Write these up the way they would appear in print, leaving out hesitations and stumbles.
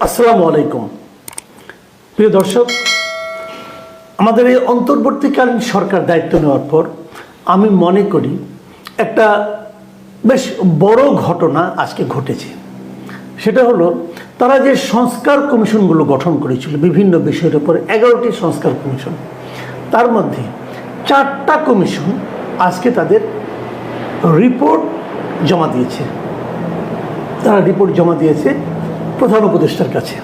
আসসালামু আলাইকুম। প্রিয় দর্শক, আমাদের এই অন্তর্বর্তীকালীন সরকার দায়িত্ব নেওয়ার পর আমি মনে করি একটা বেশ বড় ঘটনা আজকে ঘটেছে। সেটা হলো, তারা যে সংস্কার কমিশনগুলো গঠন করেছিল বিভিন্ন বিষয়ের উপর, 11টি সংস্কার কমিশন, তার মধ্যে 4টা কমিশন আজকে তাদের রিপোর্ট জমা দিয়েছে। তারা রিপোর্ট জমা দিয়েছে প্রধান উপদেষ্টার কাছে।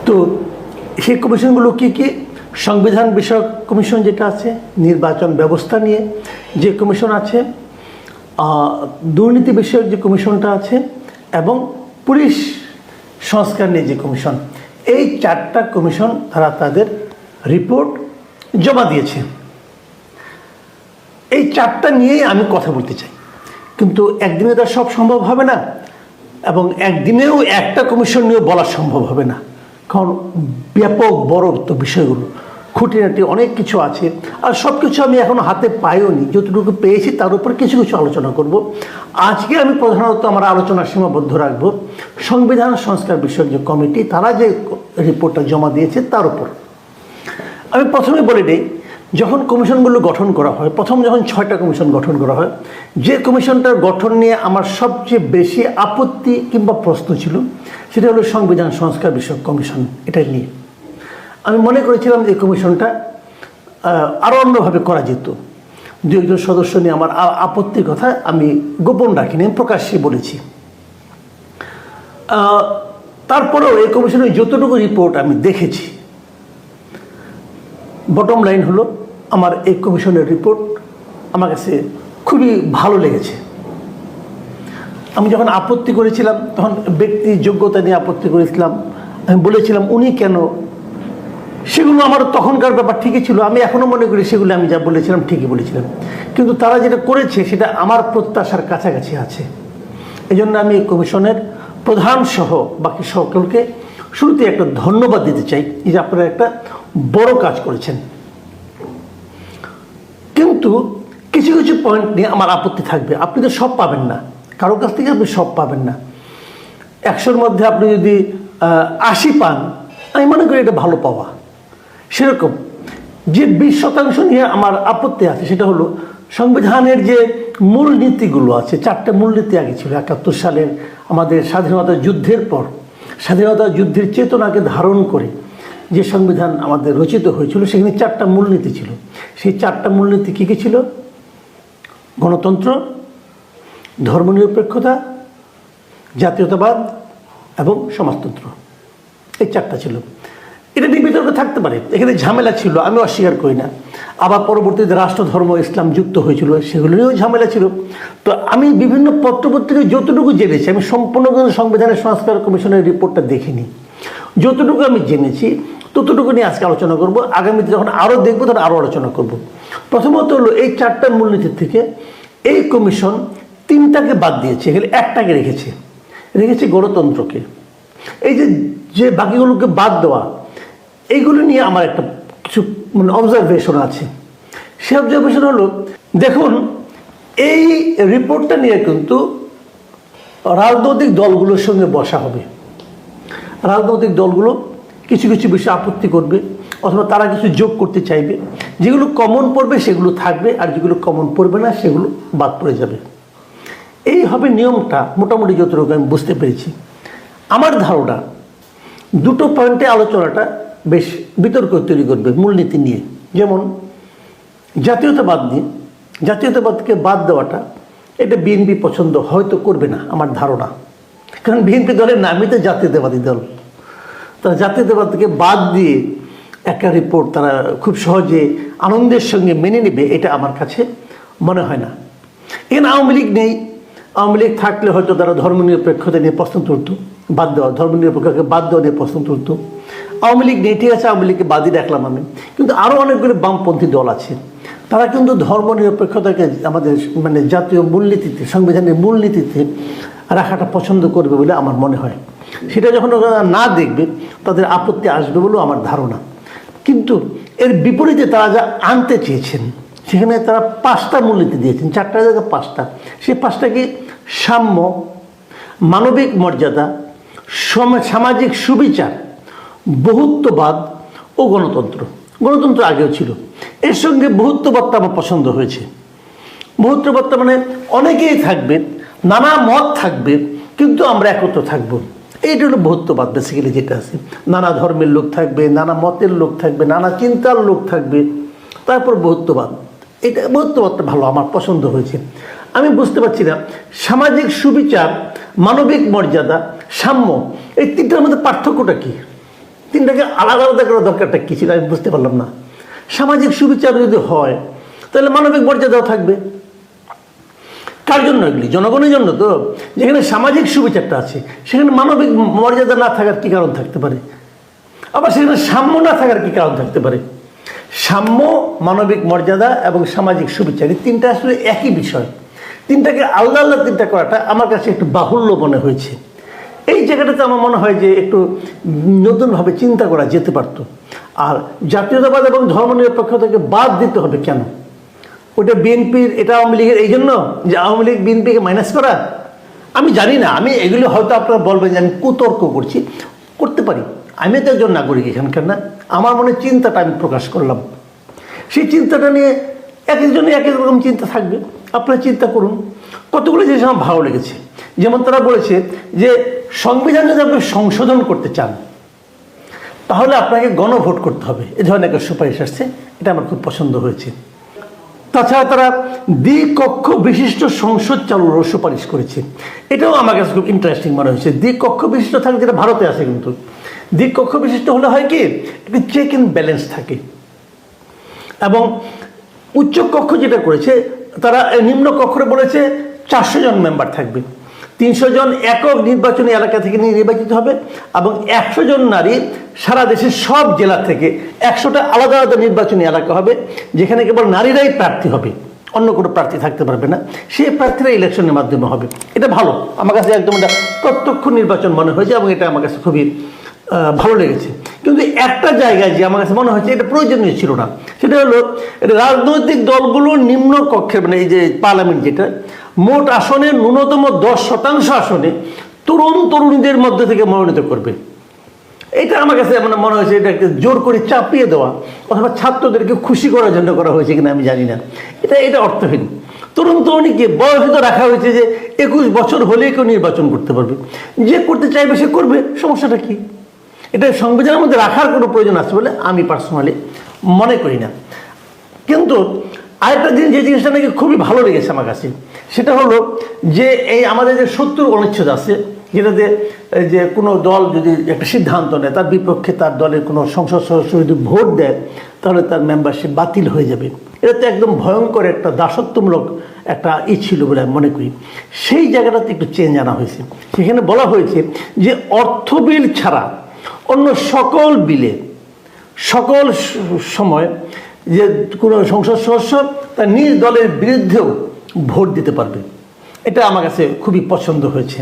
তো সেই কমিশনগুলো কী কী? সংবিধান বিষয়ক কমিশন যেটা আছে, নির্বাচন ব্যবস্থা নিয়ে যে কমিশন আছে, দুর্নীতি বিষয়ক যে কমিশনটা আছে, এবং পুলিশ সংস্কার নিয়ে যে কমিশন, এই 4টা কমিশন তারা তাদের রিপোর্ট জমা দিয়েছে। এই 4টা নিয়েই আমি কথা বলতে চাই, কিন্তু একদিনে তো সব সম্ভব হবে না, এবং একদিনেও একটা কমিশন নিয়ে বলা সম্ভব হবে না, কারণ ব্যাপক বড় তো বিষয়গুলো, খুঁটিনাটি অনেক কিছু আছে, আর সব কিছু আমি এখনও হাতে পাইও নি। যতটুকু পেয়েছি তার উপর কিছু কিছু আলোচনা করব। আজকে আমি প্রধানত আমার আলোচনা সীমাবদ্ধ রাখব সংবিধান সংস্কার বিষয়ক যে কমিটি, তারা যে রিপোর্টটা জমা দিয়েছে তার উপর। আমি প্রথমে বলে নিই, যখন কমিশনগুলো গঠন করা হয়, প্রথম যখন 6টা কমিশন গঠন করা হয়, যে কমিশনটার গঠন নিয়ে আমার সবচেয়ে বেশি আপত্তি কিংবা প্রশ্ন ছিল, সেটা হলো সংবিধান সংস্কার বিষয়ক কমিশন। এটা নিয়ে আমি মনে করেছিলাম যে এই কমিশনটা আরও অন্যভাবে করা যেত। দু একজন সদস্য নিয়ে আমার আপত্তির কথা আমি গোপন রাখিনি, আমি প্রকাশ্যে বলেছি। তারপরেও এই কমিশনের যতটুকু রিপোর্ট আমি দেখেছি, বটম লাইন হলো, আমার এই কমিশনের রিপোর্ট আমার কাছে খুবই ভালো লেগেছে। আমি যখন আপত্তি করেছিলাম তখন ব্যক্তি যোগ্যতা নিয়ে আপত্তি করেছিলাম। আমি বলেছিলাম উনি কেন, সেগুলো আমার তখনকার ব্যাপার ঠিকই ছিল। আমি এখনও মনে করি সেগুলো আমি যা বলেছিলাম ঠিকই বলেছিলাম, কিন্তু তারা যেটা করেছে সেটা আমার প্রত্যাশার কাছাকাছি আছে। এই জন্য আমি এই কমিশনের প্রধান সহ বাকি সকলকে শুরুতে একটা ধন্যবাদ দিতে চাই যে আপনারা একটা বড় কাজ করেছেন। কিন্তু কিছু কিছু পয়েন্ট নিয়ে আমার আপত্তি থাকবে। আপনি তো সব পাবেন না, কারো কাছ থেকে আপনি সব পাবেন না। 100-র মধ্যে আপনি যদি 80 পান, আমি মনে করি এটা ভালো পাওয়া। সেরকম যে 20% নিয়ে আমার আপত্তি আছে, সেটা হলো সংবিধানের যে মূলনীতিগুলো আছে। 4টে মূলনীতি আগে ছিল। 71 সালের আমাদের স্বাধীনতা যুদ্ধের পর, স্বাধীনতা যুদ্ধের চেতনাকে ধারণ করে যে সংবিধান আমাদের রচিত হয়েছিল, সেখানে 4টা মূলনীতি ছিল। সেই 4টা মূলনীতি কী কী ছিল? গণতন্ত্র, ধর্মনিরপেক্ষতা, জাতীয়তাবাদ এবং সমাজতন্ত্র। এই 4টা ছিল। এটা নিয়ে বিতর্ক থাকতে পারে, এখানে ঝামেলা ছিল, আমি অস্বীকার করি না। আবার পরবর্তীতে রাষ্ট্র ধর্ম ইসলাম যুক্ত হয়েছিল, সেগুলো নিয়েও ঝামেলা ছিল। তো আমি বিভিন্ন পত্রপত্রিকায় যতটুকু জেনেছি, আমি সম্পূর্ণ সংবিধানের সংস্কার কমিশনের রিপোর্টটা দেখিনি। যতটুকু আমি জেনেছি ততটুকু নিয়ে আজকে আলোচনা করব। আগামীতে যখন আরও দেখবো তখন আরও আলোচনা করব। প্রথমত হলো, এই 4টা মূলনীতির থেকে এই কমিশন 3টাকে বাদ দিয়েছে, এখানে 1টাকে রেখেছে গণতন্ত্রকে। এই যে বাকিগুলোকে বাদ দেওয়া, এইগুলো নিয়ে আমার একটা কিছু অবজারভেশন আছে। সে অবজারভেশন হলো, দেখুন এই রিপোর্টটা নিয়ে কিন্তু রাজনৈতিক দলগুলোর সঙ্গে বসা হবে। রাজনৈতিক দলগুলো কিছু কিছু বিষয়ে আপত্তি করবে, অথবা তারা কিছু যোগ করতে চাইবে। যেগুলো কমন পড়বে সেগুলো থাকবে, আর যেগুলো কমন পড়বে না সেগুলো বাদ পড়ে যাবে। এই হবে নিয়মটা, মোটামুটি যতটুকু আমি বুঝতে পেরেছি। আমার ধারণা 2টো পয়েন্টে আলোচনাটা বেশ বিতর্ক তৈরি করবে মূলনীতি নিয়ে। যেমন জাতীয়তাবাদ নিয়ে, জাতীয়তাবাদকে বাদ দেওয়াটা, এটা বিএনপি পছন্দ হয়তো করবে না আমার ধারণা, কারণ বিএনপি দলের নামই তো জাতীয়তাবাদী দল। তারা জাতীয়তাবাদকে বাদ দিয়ে একটা রিপোর্ট তারা খুব সহজে আনন্দের সঙ্গে মেনে নেবে, এটা আমার কাছে মনে হয় না। এখানে আওয়ামী লীগ নেই। আওয়ামী লীগ থাকলে হয়তো তারা ধর্মনিরপেক্ষতা নিয়ে প্রশ্ন তুলত, বাদ দেওয়া, ধর্মনিরপেক্ষকে বাদ দেওয়া নিয়ে প্রশ্ন তুলত। আওয়ামী লীগ নেই, ঠিক আছে, আওয়ামী লীগকে বাদই রাখলাম আমি। কিন্তু আরও অনেকগুলো বামপন্থী দল আছে, তারা কিন্তু ধর্মনিরপেক্ষতাকে আমাদের জাতীয় মূলনীতিতে, সংবিধানের মূলনীতিতে রাখাটা পছন্দ করবে বলে আমার মনে হয়। সেটা যখন ওরা না দেখবে তাদের আপত্তি আসবে বলেও আমার ধারণা। কিন্তু এর বিপরীতে তারা যা আনতে চেয়েছেন, সেখানে তারা 5টা মূলনীতি দিয়েছেন, 4টার জায়গায় 5টা। সেই 5টা কি? সাম্য, মানবিক মর্যাদা, সামাজিক সুবিচার, বহুত্ববাদ ও গণতন্ত্র। গণতন্ত্র আগেও ছিল, এর সঙ্গে বহুত্ববাদটা আমার পছন্দ হয়েছে। বহুত্ববাদটা মানে অনেকেই থাকবে, নানা মত থাকবে, কিন্তু আমরা একত্র থাকবো, এইটা হলো বহুত্ববাদ। বেসিক্যালি যেটা আছে, নানা ধর্মের লোক থাকবে, নানা মতের লোক থাকবে, নানা চিন্তার লোক থাকবে, তারপর বহুত্ববাদ। এটা বহুত্ববাদটা ভালো, আমার পছন্দ হয়েছে। আমি বুঝতে পারছি না সামাজিক সুবিচার, মানবিক মর্যাদা, সাম্য, এই তিনটার মধ্যে পার্থক্যটা কি? তিনটাকে আলাদা আলাদা করার দরকারটা কী ছিল, আমি বুঝতে পারলাম না। সামাজিক সুবিচার যদি হয় তাহলে মানবিক মর্যাদাও থাকবে। কার জন্য এগুলি? জনগণের জন্য তো। যেখানে সামাজিক সুবিচারটা আছে সেখানে মানবিক মর্যাদা না থাকার কী কারণ থাকতে পারে? আবার সেখানে সাম্য না থাকার কী কারণ থাকতে পারে? সাম্য, মানবিক মর্যাদা এবং সামাজিক সুবিচার, এই তিনটা আসলে একই বিষয়। তিনটাকে আলাদা আলাদা তিনটা করাটা আমার কাছে একটু বাহুল্য মনে হয়েছে। এই জায়গাটাতে আমার মনে হয় যে একটু নতুনভাবে চিন্তা করা যেতে পারতো। আর জাতীয়তাবাদ এবং ধর্মনিরপেক্ষতাকে বাদ দিতে হবে কেন? ওটা বিএনপির, এটা আওয়ামী লীগের, এই জন্য যে আওয়ামী লীগ বিএনপিকে মাইনাস করা? আমি জানি না, আমি এগুলো হয়তো আপনারা বলবেন যে আমি কুতর্ক করছি, করতে পারি। আমি তো একজন নাগরিক এখানকার, না? আমার মনে চিন্তাটা আমি প্রকাশ করলাম। সেই চিন্তাটা নিয়ে এক একজনের এক এক রকম চিন্তা থাকবে, আপনারা চিন্তা করুন। কতগুলো জিনিস আমার ভালো লেগেছে। যেমন তারা বলেছে যে সংবিধান যদি আপনি সংশোধন করতে চান তাহলে আপনাকে গণভোট করতে হবে, এ ধরনের একটা সুপারিশ আসছে, এটা আমার খুব পছন্দ হয়েছে। তাছাড়া তারা দ্বিকক্ষ বিশিষ্ট সংসদ চালুরও সুপারিশ করেছে, এটাও আমার কাছে খুব ইন্টারেস্টিং মনে হয়েছে। দ্বিকক্ষ বিশিষ্ট থাকে, যেটা ভারতে আছে, কিন্তু দ্বিকক্ষ বিশিষ্ট হলে হয় কি, একটি চেক এন্ড ব্যালেন্স থাকে। এবং উচ্চ কক্ষ যেটা করেছে, তারা নিম্ন কক্ষে বলেছে 400 জন মেম্বার থাকবে, 300 জন একক নির্বাচনী এলাকা থেকে নির্বাচিত হবে, এবং 100 জন নারী সারা দেশের সব জেলা থেকে 100টা আলাদা আলাদা নির্বাচনী এলাকা হবে, যেখানে কেবল নারীরাই প্রার্থী হবে, অন্য কোনো প্রার্থী থাকতে পারবে না। সেই প্রার্থীরা ইলেকশনের মাধ্যমে হবে। এটা ভালো, আমার কাছে একদম এটা প্রত্যক্ষ নির্বাচন মনে হয়েছে, এবং এটা আমার কাছে খুবই ভালো লেগেছে। কিন্তু একটা জায়গায় যে আমার কাছে মনে হচ্ছে এটা প্রয়োজনীয় ছিল না, সেটা হলো রাজনৈতিক দলগুলো নিম্ন কক্ষে, মানে এই যে পার্লামেন্ট, যেটা মোট আসনের ন্যূনতম 10% আসনে তরুণীদের মধ্যে থেকে মনোনীত করবে। এটা আমার কাছে মানে মনে হয়েছে এটাকে জোর করে চাপিয়ে দেওয়া, অথবা ছাত্রদেরকে খুশি করার জন্য করা হয়েছে কিনা আমি জানি না। এটা অর্থহীন। তরুণীকে বয়সে তো রাখা হয়েছে যে 21 বছর হলেই কেউ নির্বাচন করতে পারবে, যে করতে চাইবে সে করবে, সমস্যাটা কি? এটা সংবিধানের মধ্যে রাখার কোনো প্রয়োজন আছে বলে আমি পার্সোনালি মনে করি না। কিন্তু আরেকটা জিনিস, যে জিনিসটা নাকি খুবই ভালো লেগেছে আমার কাছে, সেটা হলো যে এই আমাদের যে 70 অনুচ্ছেদ আছে, যেটাতে যে কোনো দল যদি একটা সিদ্ধান্ত নেয়, তার বিপক্ষে তার দলের কোনো সংসদ সদস্য যদি ভোট দেয় তাহলে তার মেম্বারশিপ বাতিল হয়ে যাবে। এটা তো একদম ভয়ঙ্কর একটা দাসত্বমূলক একটা ছিল বলে আমি মনে করি। সেই জায়গাটাতে একটু চেঞ্জ আনা হয়েছে। সেখানে বলা হয়েছে যে অর্থ বিল ছাড়া অন্য সকল বিলে, সকল সময় যে কোনো সংসদ সদস্য তার নিজ দলের বিরুদ্ধেও ভোট দিতে পারবে। এটা আমার কাছে খুবই পছন্দ হয়েছে।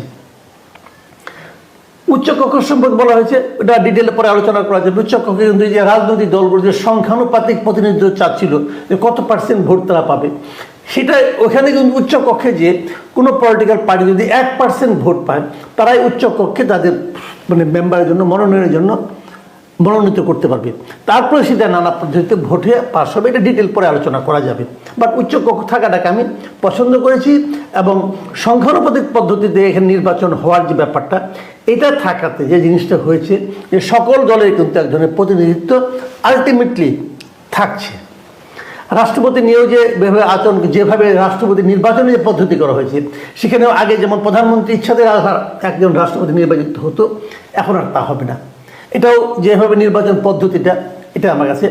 উচ্চকক্ষ সম্পর্কে বলা হয়েছে, এটা ডিটেলে পরে আলোচনা করা যাবে। উচ্চকক্ষে কিন্তু যে রাজনৈতিক দলগুলো যে সংখ্যানুপাতিক প্রতিনিধিত্ব চাচ্ছিল যে কত % ভোট তারা পাবে, সেটা ওখানে কিন্তু উচ্চকক্ষে যে কোনো পলিটিক্যাল পার্টি যদি 1% ভোট পায়, তারাই উচ্চকক্ষে তাদের মানে মেম্বারের জন্য, মনোনয়নের জন্য মনোনীত করতে পারবে। তারপরে সেটা নানা পদ্ধতিতে ভোটে পাস হবে। এটা ডিটেল পরে আলোচনা করা যাবে। বাট উচ্চকক্ষ থাকাটাকে আমি পছন্দ করেছি, এবং সংখ্যানুপাতিক পদ্ধতিতে এখানে নির্বাচন হওয়ার যে ব্যাপারটা, এটা থাকাতে যে জিনিসটা হয়েছে যে সকল দলের কিন্তু এক ধরনের প্রতিনিধিত্ব আলটিমেটলি থাকছে। রাষ্ট্রপতি নিয়েও যেভাবে রাষ্ট্রপতি নির্বাচনের যে পদ্ধতি করা হয়েছে, সেখানেও আগে যেমন প্রধানমন্ত্রী ইচ্ছাতে একজন রাষ্ট্রপতি নির্বাচিত হতো, এখন আর তা হবে না। এটাও যেভাবে নির্বাচন পদ্ধতিটা, এটা আমার কাছে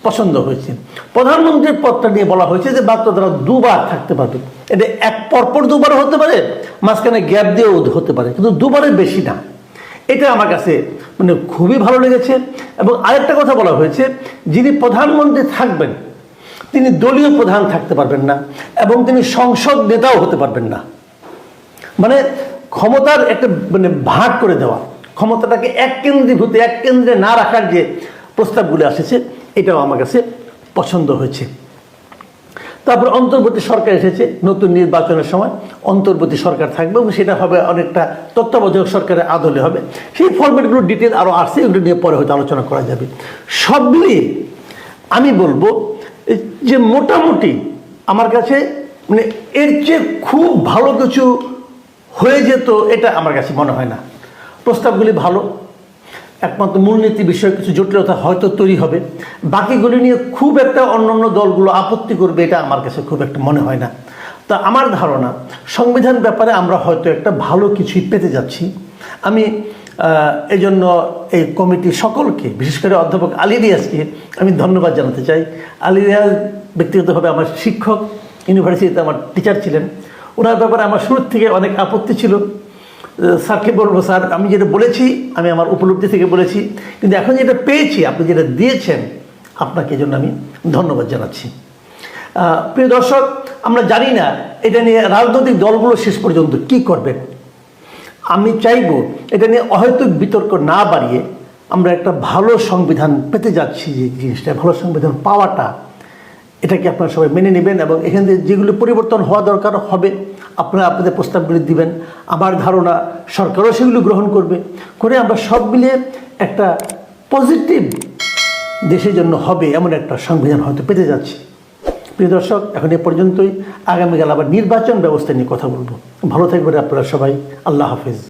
পছন্দ হয়েছে। প্রধানমন্ত্রীর পদটা নিয়ে বলা হয়েছে যে মাত্র তারা 2 বার থাকতে পারবে। এটা এক পরপর 2 বার হতে পারে, মাঝখানে গ্যাপ দিয়েও হতে পারে, কিন্তু 2 বারের বেশি না। এটা আমার কাছে মানে খুবই ভালো লেগেছে। এবং আরেকটা কথা বলা হয়েছে, যিনি প্রধানমন্ত্রী থাকবেন তিনি দলীয় প্রধান থাকতে পারবেন না, এবং তিনি সংসদ নেতাও হতে পারবেন না। মানে ক্ষমতার একটা মানে ভাগ করে দেওয়া, ক্ষমতাটাকে এক কেন্দ্রে না রাখার যে প্রস্তাবগুলো এসেছে, এটাও আমার কাছে পছন্দ হয়েছে। তারপর অন্তর্বর্তী সরকার এসেছে, নতুন নির্বাচনের সময় অন্তর্বর্তী সরকার থাকবে এবং সেটা হবে অনেকটা তত্ত্বাবধায়ক সরকারের আদলে হবে। সেই ফরম্যাটগুলো ডিটেল আরও আসছে, এগুলো নিয়ে পরে হয়তো আলোচনা করা যাবে। সব মিলিয়ে আমি বলবো যে মোটামুটি আমার কাছে মানে এর চেয়ে খুব ভালো কিছু হয়ে যেত এটা আমার কাছে মনে হয় না। প্রস্তাবগুলি ভালো, একমাত্র মূলনীতি বিষয়ে কিছু জটিলতা হয়তো তৈরি হবে, বাকিগুলি নিয়ে খুব একটা অন্যান্য দলগুলো আপত্তি করবে এটা আমার কাছে খুব একটা মনে হয় না। তা আমার ধারণা সংবিধান ব্যাপারে আমরা হয়তো একটা ভালো কিছুই পেতে যাচ্ছি। আমি এই জন্য এই কমিটির সকলকে, বিশেষ করে অধ্যাপক আলী রিয়াজকে আমি ধন্যবাদ জানাতে চাই। আলী রিয়াজ ব্যক্তিগতভাবে আমার শিক্ষক, ইউনিভার্সিটিতে আমার টিচার ছিলেন। ওনার ব্যাপারে আমার শুরুর থেকে অনেক আপত্তি ছিল। স্যারকে বলবো, স্যার আমি যেটা বলেছি আমি আমার উপলব্ধি থেকে বলেছি, কিন্তু এখন যেটা পেয়েছি আপনি যেটা দিয়েছেন আপনাকে জন্য আমি ধন্যবাদ জানাচ্ছি। প্রিয় দর্শক, আমরা জানি না এটা নিয়ে রাজনৈতিক দলগুলো শেষ পর্যন্ত কি করবেন। আমি চাইব এটা নিয়ে অহেতুক বিতর্ক না বাড়িয়ে আমরা একটা ভালো সংবিধান পেতে যাচ্ছি, যে জিনিসটা ভালো সংবিধান পাওয়াটা এটাকে আপনারা সবাই মেনে নেবেন এবং এখান থেকে যেগুলো পরিবর্তন হওয়া দরকার হবে আপনারা আপনাদের প্রস্তাবগুলি দিবেন। আমার ধারণা সরকারও সেগুলো গ্রহণ করবে, করে আমরা সব মিলিয়ে একটা পজিটিভ দেশের জন্য হবে এমন একটা সংবিধান হয়তো পেতে যাচ্ছি। প্রিয় দর্শক, এখন এ পর্যন্তই। আগামীকাল আবার নির্বাচন ব্যবস্থা নিয়ে কথা বলবো। ভালো থাকবেন আপনারা সবাই। আল্লাহ হাফিজ।